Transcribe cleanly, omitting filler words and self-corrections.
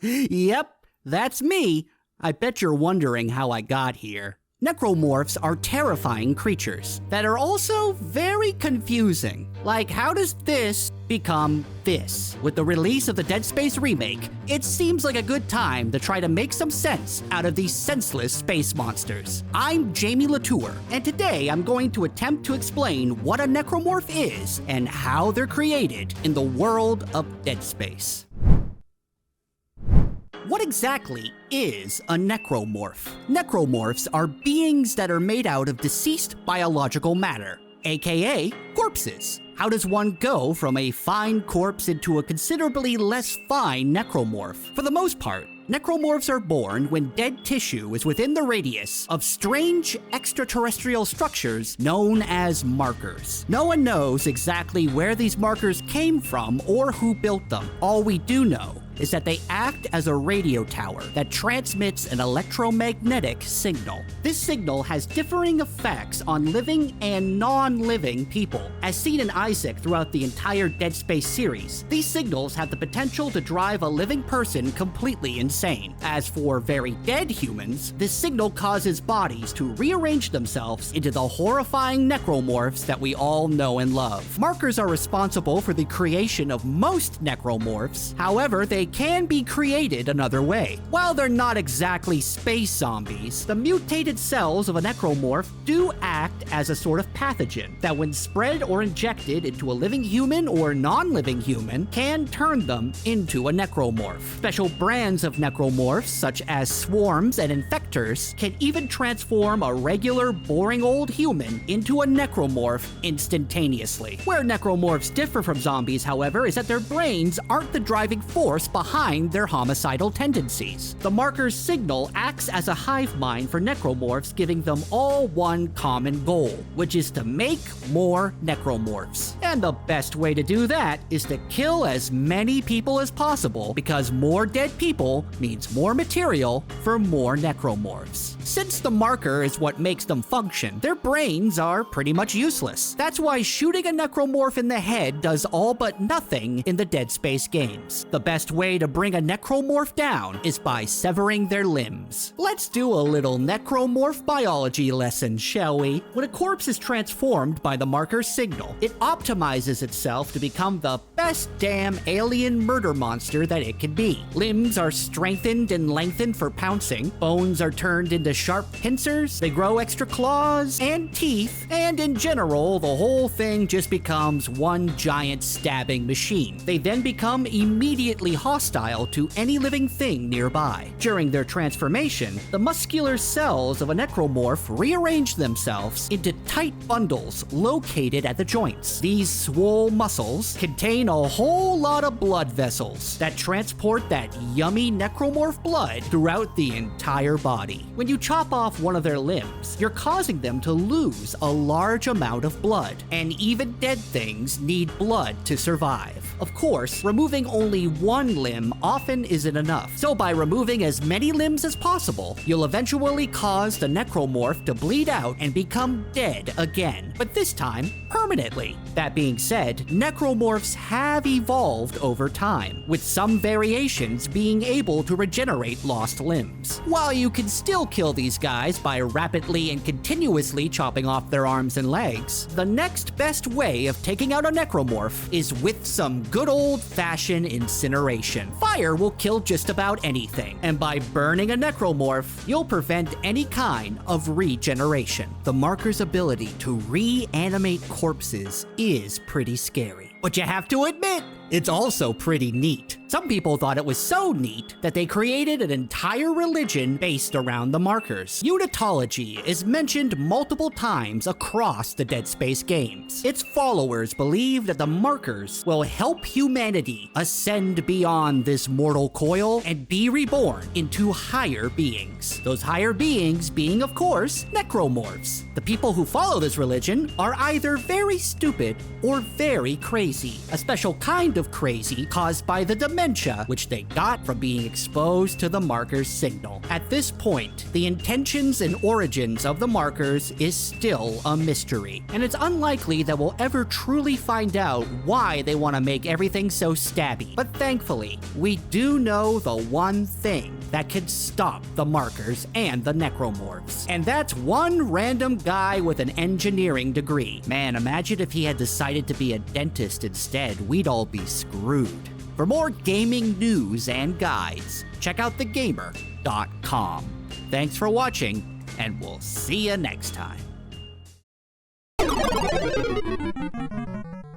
Yep, that's me. I bet you're wondering how I got here. Necromorphs are terrifying creatures that are also very confusing. Like, how does this become this? With the release of the Dead Space remake, it seems like a good time to try to make some sense out of these senseless space monsters. I'm Jamie Latour, and today I'm going to attempt to explain what a necromorph is and how they're created in the world of Dead Space. What exactly is a necromorph? Necromorphs are beings that are made out of deceased biological matter, aka corpses. How does one go from a fine corpse into a considerably less fine necromorph? For the most part, necromorphs are born when dead tissue is within the radius of strange extraterrestrial structures known as markers. No one knows exactly where these markers came from or who built them. All we do know is that they act as a radio tower that transmits an electromagnetic signal. This signal has differing effects on living and non-living people. As seen in Isaac throughout the entire Dead Space series, these signals have the potential to drive a living person completely insane. As for very dead humans, this signal causes bodies to rearrange themselves into the horrifying necromorphs that we all know and love. Markers are responsible for the creation of most necromorphs. However, they can be created another way. While they're not exactly space zombies, the mutated cells of a necromorph do act as a sort of pathogen that, when spread or injected into a living human or non-living human, can turn them into a necromorph. Special brands of necromorphs, such as swarms and infectors, can even transform a regular, boring old human into a necromorph instantaneously. Where necromorphs differ from zombies, however, is that their brains aren't the driving force behind their homicidal tendencies. The marker's signal acts as a hive mind for necromorphs, giving them all one common goal, which is to make more necromorphs. And the best way to do that is to kill as many people as possible, because more dead people means more material for more necromorphs. Since the marker is what makes them function, their brains are pretty much useless. That's why shooting a necromorph in the head does all but nothing in the Dead Space games. The best way to bring a necromorph down is by severing their limbs. Let's do a little necromorph biology lesson, shall we? When a corpse is transformed by the marker's signal, it optimizes itself to become the best damn alien murder monster that it can be. Limbs are strengthened and lengthened for pouncing, bones are turned into sharp pincers, they grow extra claws and teeth, and in general, the whole thing just becomes one giant stabbing machine. They then become immediately hostile to any living thing nearby. During their transformation, the muscular cells of a necromorph rearrange themselves into tight bundles located at the joints. These swole muscles contain a whole lot of blood vessels that transport that yummy necromorph blood throughout the entire body. When you chop off one of their limbs, you're causing them to lose a large amount of blood, and even dead things need blood to survive. Of course, removing only one limb often isn't enough, so by removing as many limbs as possible, you'll eventually cause the necromorph to bleed out and become dead again, but this time permanently. That being said, necromorphs have evolved over time, with some variations being able to regenerate lost limbs. While you can still kill these guys by rapidly and continuously chopping off their arms and legs, the next best way of taking out a necromorph is with some good old-fashioned incineration. Fire will kill just about anything, and by burning a necromorph, you'll prevent any kind of regeneration. The marker's ability to reanimate corpses is pretty scary, but you have to admit, it's also pretty neat. Some people thought it was so neat that they created an entire religion based around the markers. Unitology is mentioned multiple times across the Dead Space games. Its followers believe that the markers will help humanity ascend beyond this mortal coil and be reborn into higher beings. Those higher beings being, of course, necromorphs. The people who follow this religion are either very stupid or very crazy. A special kind of of crazy caused by the dementia which they got from being exposed to the marker's signal. At this point, the intentions and origins of the markers is still a mystery, and it's unlikely that we'll ever truly find out why they want to make everything so stabby. But thankfully, we do know the one thing that could stop the markers and the necromorphs, and that's one random guy with an engineering degree. Man, imagine if he had decided to be a dentist instead. We'd all be screwed. For more gaming news and guides, check out thegamer.com. Thanks for watching, and we'll see you next time.